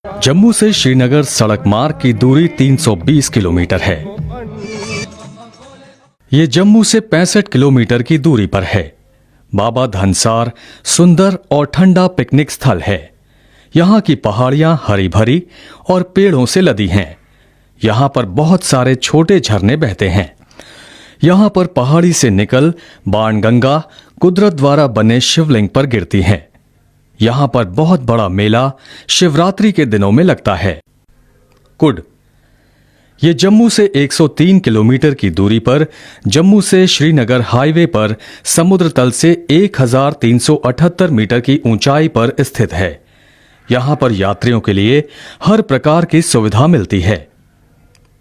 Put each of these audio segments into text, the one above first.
जम्मू से श्रीनगर सड़क मार्ग की दूरी 320 किलोमीटर है। ये जम्मू से 65 किलोमीटर की दूरी पर है। बाबा धनसार सुंदर और ठंडा पिकनिक स्थल है। यहाँ की पहाड़ियाँ हरी भरी और पेड़ों से लदी हैं। यहाँ पर बहुत सारे छोटे झरने बहते हैं। यहाँ पर पहाड़ी से निकल बाणगंगा कुदरत द्वारा बने शिवलिंग पर गिरती है। यहाँ पर बहुत बड़ा मेला शिवरात्रि के दिनों में लगता है। कुड ये जम्मू से 103 किलोमीटर की दूरी पर जम्मू से श्रीनगर हाईवे पर समुद्र तल से 1378 मीटर की ऊंचाई पर स्थित है। यहाँ पर यात्रियों के लिए हर प्रकार की सुविधा मिलती है।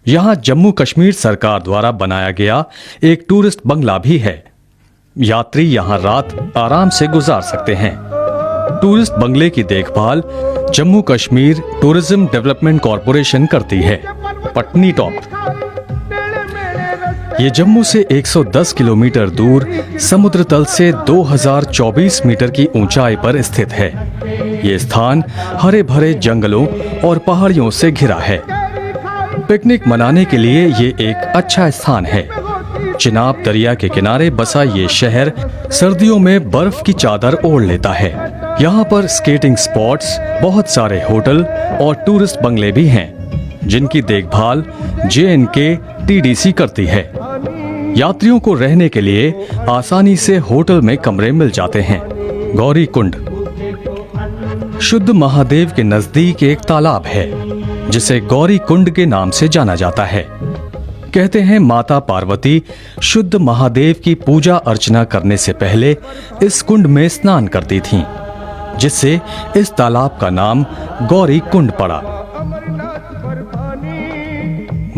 यहाँ जम्मू कश्मीर सरकार द्वारा बनाया गया एक टूरिस्ट बंगला भी है। यात्री यहाँ रात आराम से गुजार सकते हैं। टूरिस्ट बंगले की देखभाल Jammu Kashmir tourism development corporation करती है। पटनी टॉप ये जम्मू से 110 किलोमीटर दूर समुद्र तल से 2024 मीटर की ऊंचाई पर स्थित है। ये स्थान हरे भरे जंगलों और पहाड़ियों से घिरा है। पिकनिक मनाने के लिए ये एक अच्छा स्थान है। चिनाब दरिया के किनारे बसा ये शहर सर्दियों में बर्फ की चादर ओढ़ लेता है। यहाँ पर स्केटिंग स्पॉट्स, बहुत सारे होटल और टूरिस्ट बंगले भी हैं, जिनकी देखभाल JNK TDC करती है। यात्रियों को रहने के लिए आसानी से होटल में कमरे मिल जाते हैं। गौरी कुंड शुद्ध महादेव के नजदीक एक तालाब है, जिसे गौरी कुंड के नाम से जाना जाता है। कहते हैं माता पार्वती शुद्ध महादेव की पूजा अर्चना करने से पहले इस कुंड में स्नान करती थीं, जिससे इस तालाब का नाम गौरी कुंड पड़ा।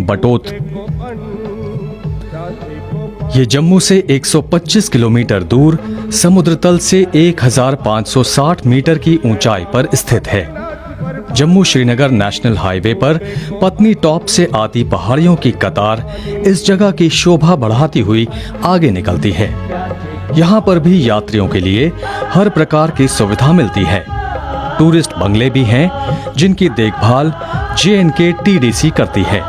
बटोत ये जम्मू से 125 किलोमीटर दूर समुद्र तल से 1560 मीटर की ऊंचाई पर स्थित है। जम्मू श्रीनगर नेशनल हाईवे पर पत्नी टॉप से आती पहाड़ियों की कतार इस जगह की शोभा बढ़ाती हुई आगे निकलती है। यहाँ पर भी यात्रियों के लिए हर प्रकार की सुविधा मिलती है। टूरिस्ट बंगले भी हैं, जिनकी देखभाल JNK TDC करती है।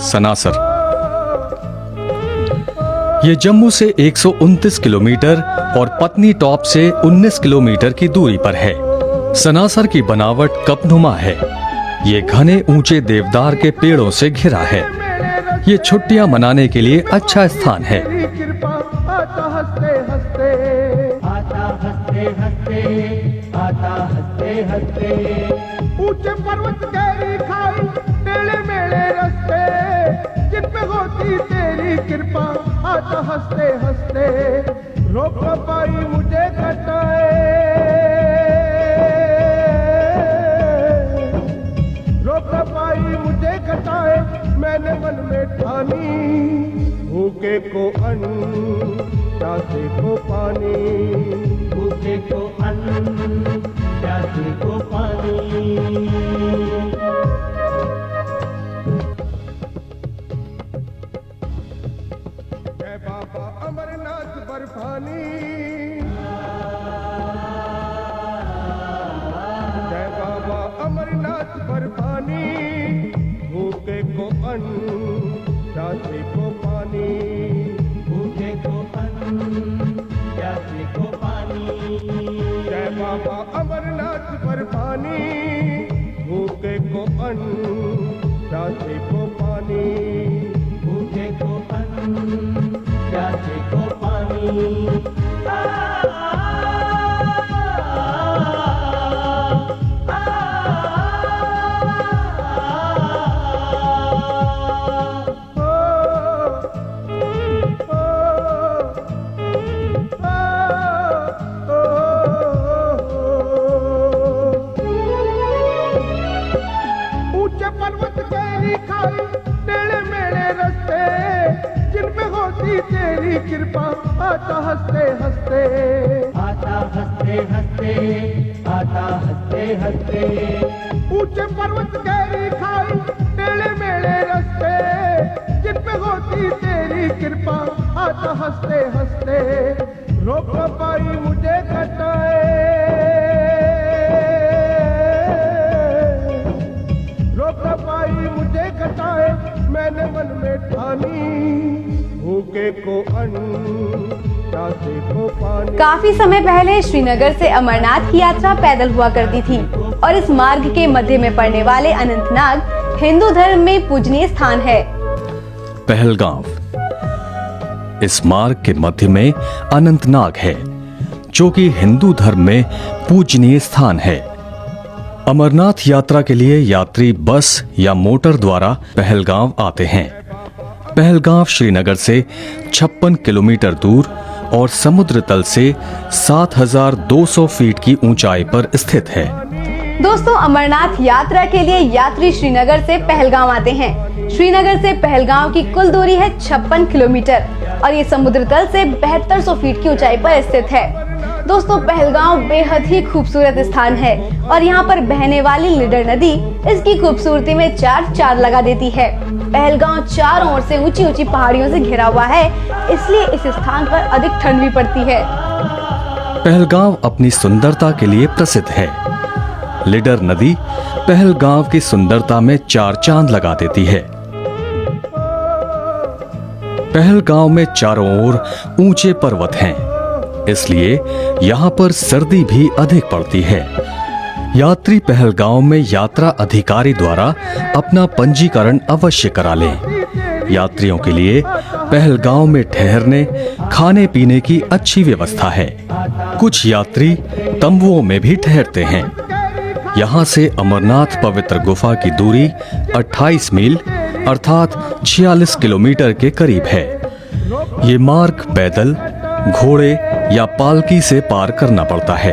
सनासर ये जम्मू से 129 किलोमीटर और पत्नी टॉप से 19 किलोमीटर की दूरी पर है। सनासर की बनावट कपनुमा है। ये घने ऊंचे देवदार के पेड़ों से घिरा है। ये छुट्टियां मनाने के लिए अच्छा स्थान है। ऊंचे पर्वत गहरी खाई टेढ़े मेढ़े रास्ते, जिन पे होती तेरी कृपा आता हंसते हंसते। रोक न पाई मुझे घटाए, रोक न पाई मुझे घटाए। मैंने मन में ठानी भूखे को अन्न प्यासे को पानी, भूखे को अन्न प्यासे को पानी। जय बाबा अमरनाथ बर्फानी, जय बाबा अमरनाथ बर्फानी। भूखे को अन्न प्यासे को पानी, भूखे को अन्न प्यासे को पानी। जय बाबा अमरनाथ बर्फानी। भूखे को अन्न प्यासे को पानी, भूखे को अन्न प्यासे को पानी। तेरी कृपा आता हंसते हंसते, आता हंसते हंसते, आता हंसते हंसते। ऊंचे पर्वत गहरी खाई टेढ़े मेढ़े रास्ते, जिन पे होती तेरी कृपा आता हंसते हंसते। रोक न पाई मुझे घटाए, भूखे को अन्न, प्यासे को पानी। काफी समय पहले श्रीनगर से अमरनाथ की यात्रा पैदल हुआ करती थी और इस मार्ग के मध्य में पड़ने वाले अनंतनाग हिंदू धर्म में पूजनीय स्थान है। पहलगांव। इस मार्ग के मध्य में अनंतनाग है, जो कि हिंदू धर्म में पूजनीय स्थान है। अमरनाथ यात्रा के लिए यात्री बस या मोटर द्वारा पहलगांव आते हैं। पहलगांव श्रीनगर से 56 किलोमीटर दूर और समुद्र तल से 7,200 फीट की ऊंचाई पर स्थित है। दोस्तों, अमरनाथ यात्रा के लिए यात्री श्रीनगर से पहलगांव आते हैं। श्रीनगर से पहलगांव की कुल दूरी है 56 किलोमीटर और ये समुद्र तल से 7200 फीट की ऊंचाई पर स्थित है। दोस्तों, पहलगांव बेहद ही खूबसूरत स्थान है और यहाँ पर बहने वाली लिडर नदी इसकी खूबसूरती में चार लगा देती है। पहलगांव चारों ओर से ऊंची ऊंची पहाड़ियों से घिरा हुआ है, इसलिए इस स्थान पर अधिक ठंड भी पड़ती है। पहलगांव अपनी सुंदरता के लिए प्रसिद्ध है। लिडर नदी पहलगांव की सुंदरता में 4 चांद लगा देती है। पहलगांव में चारों ओर ऊंचे पर्वत हैं, इसलिए यहाँ पर सर्दी भी अधिक पड़ती है। यात्री पहलगांव में यात्रा अधिकारी द्वारा अपना पंजीकरण अवश्य करा लें। यात्रियों के लिए पहलगांव में ठहरने, खाने पीने की अच्छी व्यवस्था है। कुछ यात्री तंबुओं में भी ठहरते हैं। यहाँ से अमरनाथ पवित्र गुफा की दूरी 28 मील अर्थात 46 किलोमीटर के करीब है। ये मार्ग पैदल, घोड़े या पालकी से पार करना पड़ता है।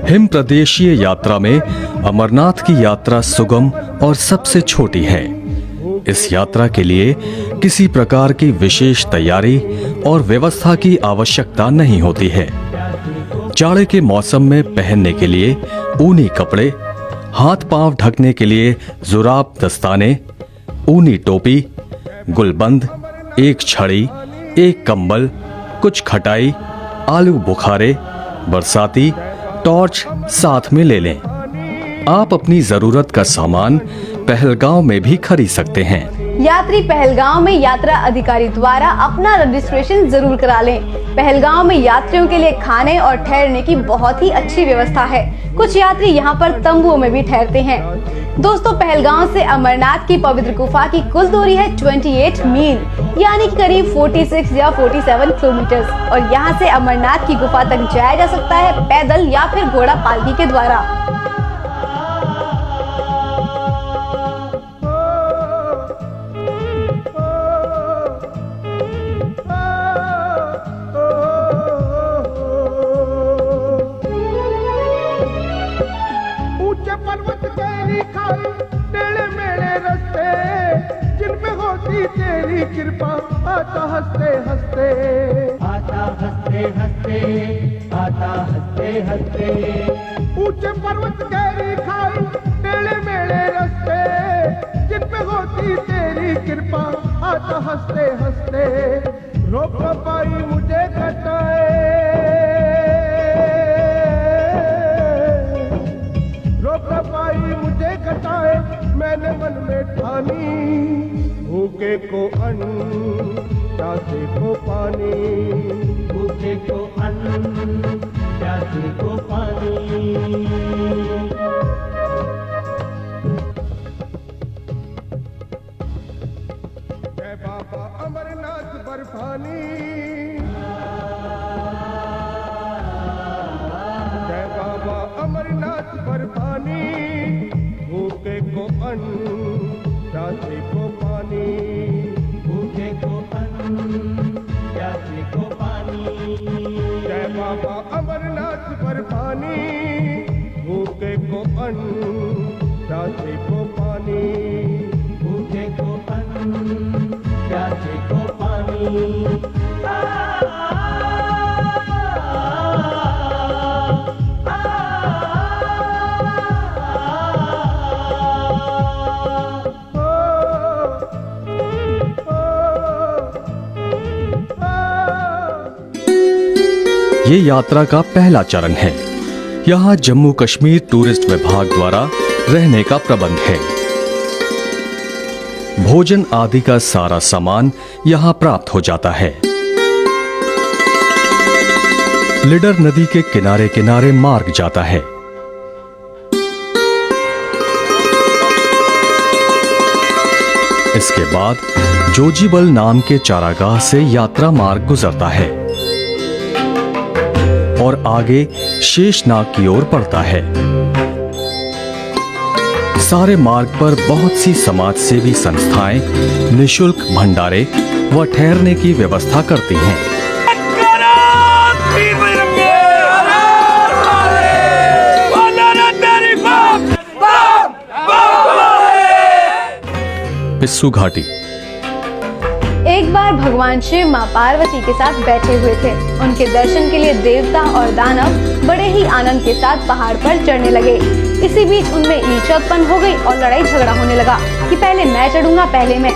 हिम प्रदेशीय यात्रा में अमरनाथ की यात्रा सुगम और सबसे छोटी है। इस यात्रा के लिए किसी प्रकार की विशेष तैयारी और व्यवस्था की आवश्यकता नहीं होती है। जाड़े के मौसम में पहनने के लिए ऊनी कपड़े, हाथ पांव ढकने के लिए जुराब दस्ताने, ऊनी टोपी, गुलबंद, एक छड़ी, एक कंबल, कुछ खटाई, आलू बुखारे, बरसाती, टॉर्च साथ में ले लें। आप अपनी जरूरत का सामान पहलगांव में भी खरीद सकते हैं। यात्री पहलगांव में यात्रा अधिकारी द्वारा अपना रजिस्ट्रेशन जरूर करा लें। पहलगांव में यात्रियों के लिए खाने और ठहरने की बहुत ही अच्छी व्यवस्था है। कुछ यात्री यहाँ पर तंबुओं में भी ठहरते हैं। दोस्तों, पहलगांव से अमरनाथ की पवित्र गुफा की कुल दूरी है 28 मील यानी कि करीब 46 या 47 किलोमीटर और यहाँ से अमरनाथ की गुफा तक जाया जा सकता है पैदल या फिर घोड़ा पालकी के द्वारा। तेरी कृपा आता हंसते हंसते, आता हंसते हंसते, आता हंसते हंसते। ऊंचे पर्वत गहरी खाई, टेढ़े मेढ़े रास्ते, जिन पे होती तेरी कृपा आता हंसते हंसते। रोक न पाई मुझे घटाए, रोक न पाई मुझे घटाए, मैंने मन में ठानी। भूखे को अन्न, प्यासे को पानी, भूखे को अन्न, प्यासे को पानी। जय बाबा अमरनाथ बर्फानी, जय बाबा अमरनाथ बर्फानी। भूखे को अन्न, प्यासे को पानी, भूखे को अन्न, प्यासे को पानी। जय बाबा अमरनाथ बर्फानी, भूखे को अन्न, प्यासे को पानी, भूखे को अन्न, प्यासे को पानी। ये यात्रा का पहला चरण है। यहाँ जम्मू कश्मीर टूरिस्ट विभाग द्वारा रहने का प्रबंध है। भोजन आदि का सारा सामान यहाँ प्राप्त हो जाता है। लिडर नदी के किनारे किनारे मार्ग जाता है। इसके बाद जोजीबल नाम के चारागाह से यात्रा मार्ग गुजरता है और आगे शेषनाग की ओर बढ़ता है। सारे मार्ग पर बहुत सी समाज सेवी संस्थाएं निशुल्क भंडारे व ठहरने की व्यवस्था करती हैं। पिस्सू घाटी। एक बार भगवान शिव माँ पार्वती के साथ बैठे हुए थे। उनके दर्शन के लिए देवता और दानव बड़े ही आनंद के साथ पहाड़ पर चढ़ने लगे। इसी बीच उनमें ईर्ष्या उत्पन्न हो गई और लड़ाई झगड़ा होने लगा कि पहले मैं चढ़ूंगा, पहले मैं।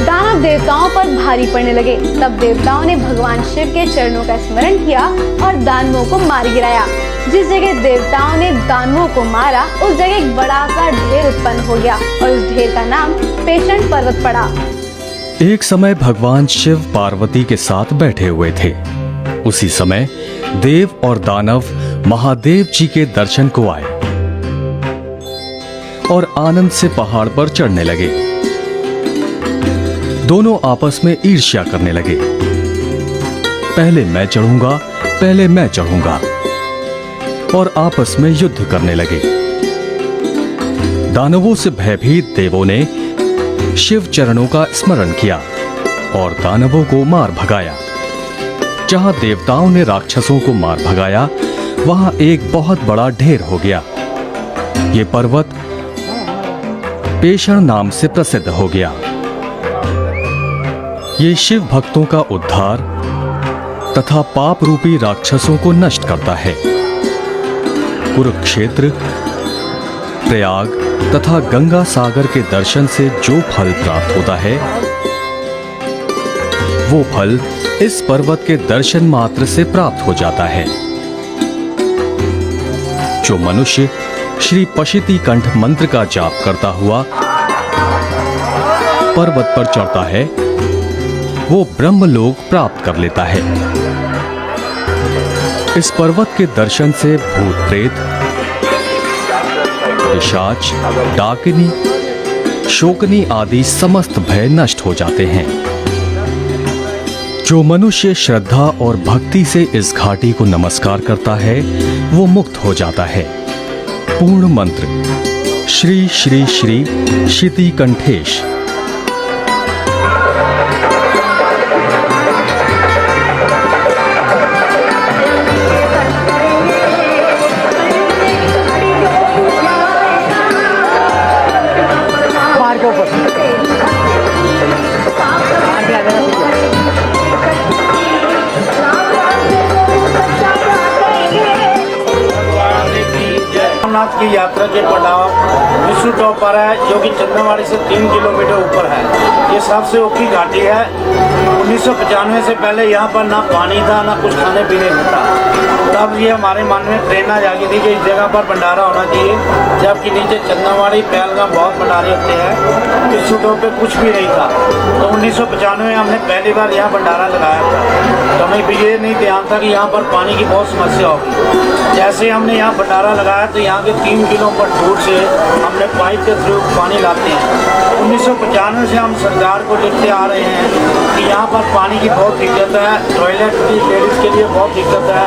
दानव देवताओं पर भारी पड़ने लगे। तब देवताओं ने भगवान शिव के चरणों का स्मरण किया और दानवों को मार गिराया। जिस जगह देवताओं ने दानवों को मारा उस जगह एक बड़ा सा ढेर उत्पन्न हो गया और उस ढेर का नाम पेषण पर्वत पड़ा। एक समय भगवान शिव पार्वती के साथ बैठे हुए थे। उसी समय देव और दानव महादेव जी के दर्शन को आए और आनंद से पहाड़ पर चढ़ने लगे। दोनों आपस में ईर्ष्या करने लगे। पहले मैं चढ़ूंगा, पहले मैं चढ़ूंगा, और आपस में युद्ध करने लगे। दानवों से भयभीत देवों ने शिव चरणों का स्मरण किया और दानवों को मार भगाया। जहां देवताओं ने राक्षसों को मार भगाया वहां एक बहुत बड़ा ढेर हो गया। ये पर्वत पेषण नाम से प्रसिद्ध हो गया। ये शिव भक्तों का उद्धार तथा पाप रूपी राक्षसों को नष्ट करता है। कुरुक्षेत्र, प्रयाग तथा गंगा सागर के दर्शन से जो फल प्राप्त होता है वो फल इस पर्वत के दर्शन मात्र से प्राप्त हो जाता है। जो मनुष्य श्री पशुपति कंठ मंत्र का जाप करता हुआ पर्वत पर चढ़ता है वो ब्रह्मलोक प्राप्त कर लेता है। इस पर्वत के दर्शन से भूत प्रेत, पिशाच, डाकिनी, शोकनी आदि समस्त भय नष्ट हो जाते हैं। जो मनुष्य श्रद्धा और भक्ति से इस घाटी को नमस्कार करता है वो मुक्त हो जाता है। पूर्ण मंत्र श्री श्री श्री शिति कंठेश। अमरनाथ की यात्रा के पड़ाव विष्णु टॉप पर है, जो कि चंदनवाड़ी से 3 किलोमीटर ऊपर है। ये सबसे ऊपरी घाटी है। 1995 से पहले यहाँ पर ना पानी था ना कुछ खाने पीने को था। तब ये हमारे मन में प्रेरणा जागी थी कि इस जगह पर भंडारा होना चाहिए, जबकि नीचे चंदनवाड़ी, पहलगाम बहुत भंडारे होते हैं। विष्णु टॉप पे कुछ भी नहीं था। तो 1995 में हमने पहली बार यहाँ भंडारा लगाया था। तो हमें भी ये नहीं ध्यान था कि यहाँ पर पानी की बहुत समस्या होगी। जैसे हमने यहाँ भंडारा लगाया तो यहाँ के 3 किलोमीटर दूर से हमने पाइप के थ्रू पानी लाते हैं। 1995 से हम सरकार को लिखते आ रहे हैं कि यहाँ पर पानी की बहुत दिक्कत है, टॉयलेट की लेडीज़ के लिए बहुत दिक्कत है,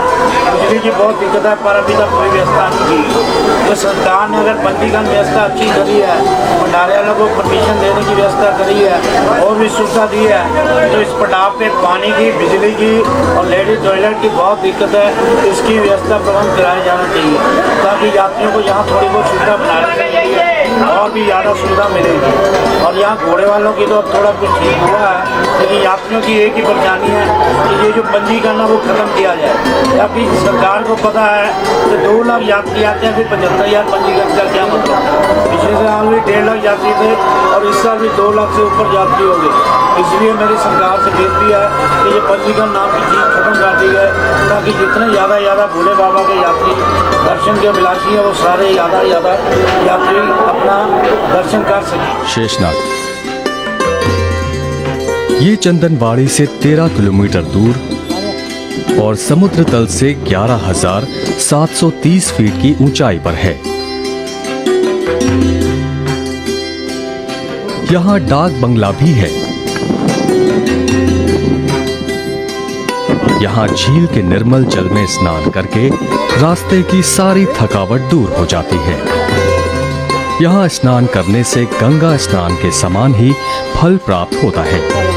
बिजली की बहुत दिक्कत है, पर अभी तक कोई व्यवस्था नहीं की। तो सरकार ने अगर पंजीकरण व्यवस्था अच्छी करी है, भंडारे वालों को परमिशन देने की व्यवस्था करी है और भी सुविधा दी है, तो इस पटाव पे पानी की, बिजली की और लेडीज टॉयलेट की बहुत दिक्कत है। इसकी व्यवस्था प्रबंध कराया जाना चाहिए ताकि यात्रियों को यहाँ थोड़ी बहुत सुविधा बनाने चाहिए और भी ज़्यादा सुविधा मिलेगी। और यहाँ घोड़े वालों की तो अब थोड़ा कुछ ठीक हुआ है, लेकिन यात्रियों की एक ही परेशानी है कि ये जो पंजीकरण है वो खत्म किया जाए। अभी सरकार को पता है कि 2 लाख यात्री आते हैं, फिर 75,000 पंजीकरण का क्या मतलब। पिछले साल भी 1.5 लाख यात्री थे और इस साल भी 2 लाख से ऊपर यात्री हो गए। इसलिए मेरी सरकार से बेनती है कि ये पंजीकरण नाम की चीज़ खत्म कर दी जाए, ताकि जितने ज़्यादा भोले बाबा के यात्री दर्शन के अभिलाषी है वो सारे ज़्यादा यात्री अपना दर्शन कर सकें। शेषनाग। ये चंदनवाड़ी से 13 किलोमीटर दूर और समुद्र तल से 11,730 फीट की ऊंचाई पर है। यहाँ डाक बंगला भी है। यहाँ झील के निर्मल जल में स्नान करके रास्ते की सारी थकावट दूर हो जाती है। यहाँ स्नान करने से गंगा स्नान के समान ही फल प्राप्त होता है।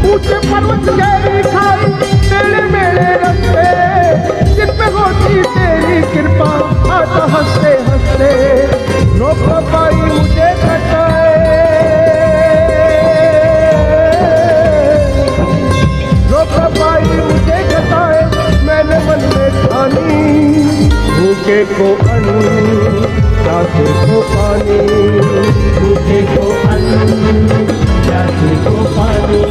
ऊंचे पर्वत गहरी खाई टेढ़े मेढ़े रास्ते, जिन पे होती तेरी कृपा आता हंसते हंसते। रोको पाई मुझे घटाए, रोको पाई मुझे घटाए, मैंने मन में ठानी भूखे को अन्न प्यासे को पानी, भूखे को अन्न प्यासे को पानी।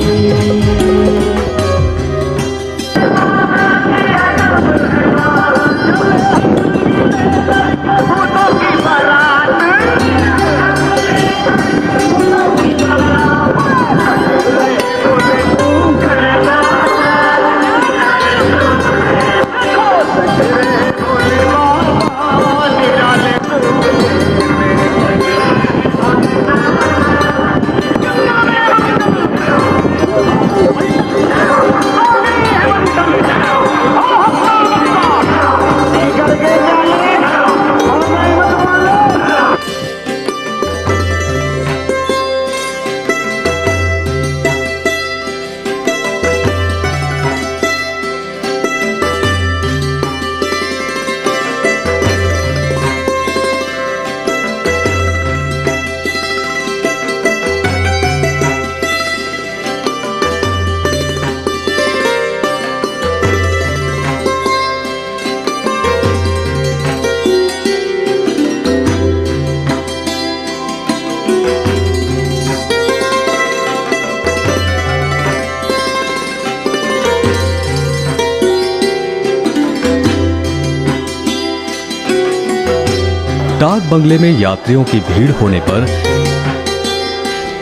डाक बंगले में यात्रियों की भीड़ होने पर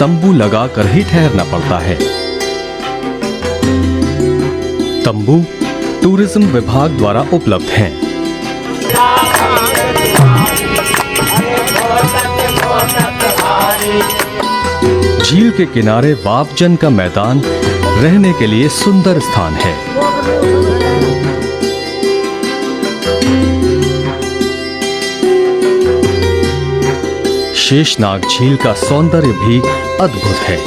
तंबू लगाकर ही ठहरना पड़ता है। तंबू टूरिज्म विभाग द्वारा उपलब्ध हैं। झील के किनारे वापजन का मैदान रहने के लिए सुंदर स्थान है। शेषनाग झील का सौंदर्य भी अद्भुत है।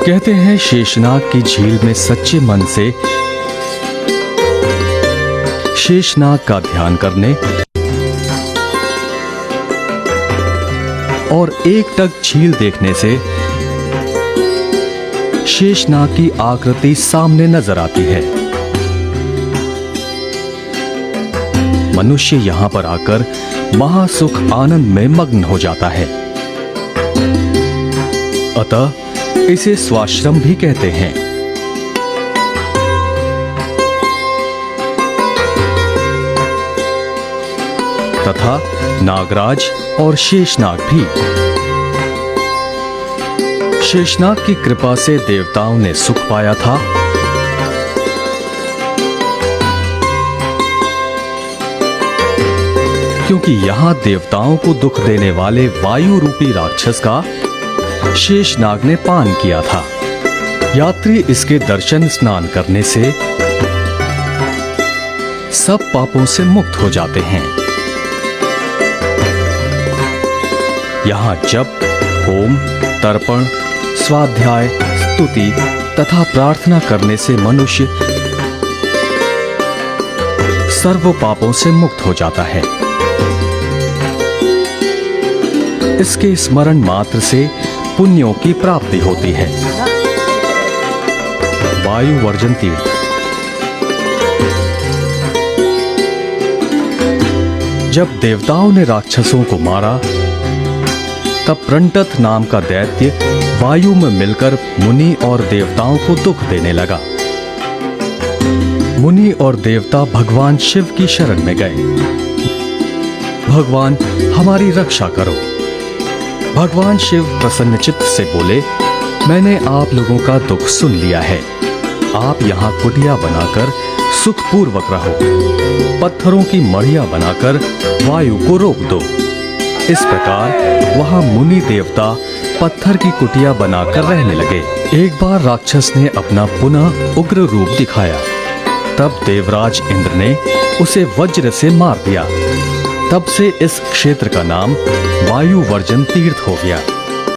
कहते हैं शेषनाग की झील में सच्चे मन से शेषनाग का ध्यान करने और एकटक झील देखने से शेषनाग की आकृति सामने नजर आती है। मनुष्य यहां पर आकर महासुख आनंद में मग्न हो जाता है। अतः इसे स्वाश्रम भी कहते हैं। तथा नागराज और शेषनाग भी। शेषनाग की कृपा से देवताओं ने सुख पाया था। क्योंकि यहाँ देवताओं को दुख देने वाले वायु रूपी राक्षस का शेषनाग ने पान किया था। यात्री इसके दर्शन स्नान करने से सब पापों से मुक्त हो जाते हैं। यहाँ जप, होम, तर्पण, स्वाध्याय, स्तुति तथा प्रार्थना करने से मनुष्य सर्व पापों से मुक्त हो जाता है। इसके स्मरण मात्र से पुण्यों की प्राप्ति होती है। वायु वर्जन तीर्थ। जब देवताओं ने राक्षसों को मारा तब प्रणतथ नाम का दैत्य वायु में मिलकर मुनि और देवताओं को दुख देने लगा। मुनि और देवता भगवान शिव की शरण में गए। भगवान हमारी रक्षा करो। भगवान शिव प्रसन्नचित्त से बोले, मैंने आप लोगों का दुख सुन लिया है। आप यहाँ कुटिया बनाकर सुखपूर्वक रहो। पत्थरों की मढ़िया बनाकर वायु को रोक दो। इस प्रकार वहाँ मुनि देवता पत्थर की कुटिया बनाकर रहने लगे। एक बार राक्षस ने अपना पुनः उग्र रूप दिखाया। तब देवराज इंद्र ने उसे वज्र से मार दिया। तब से इस क्षेत्र का नाम वायु वर्जन तीर्थ हो गया।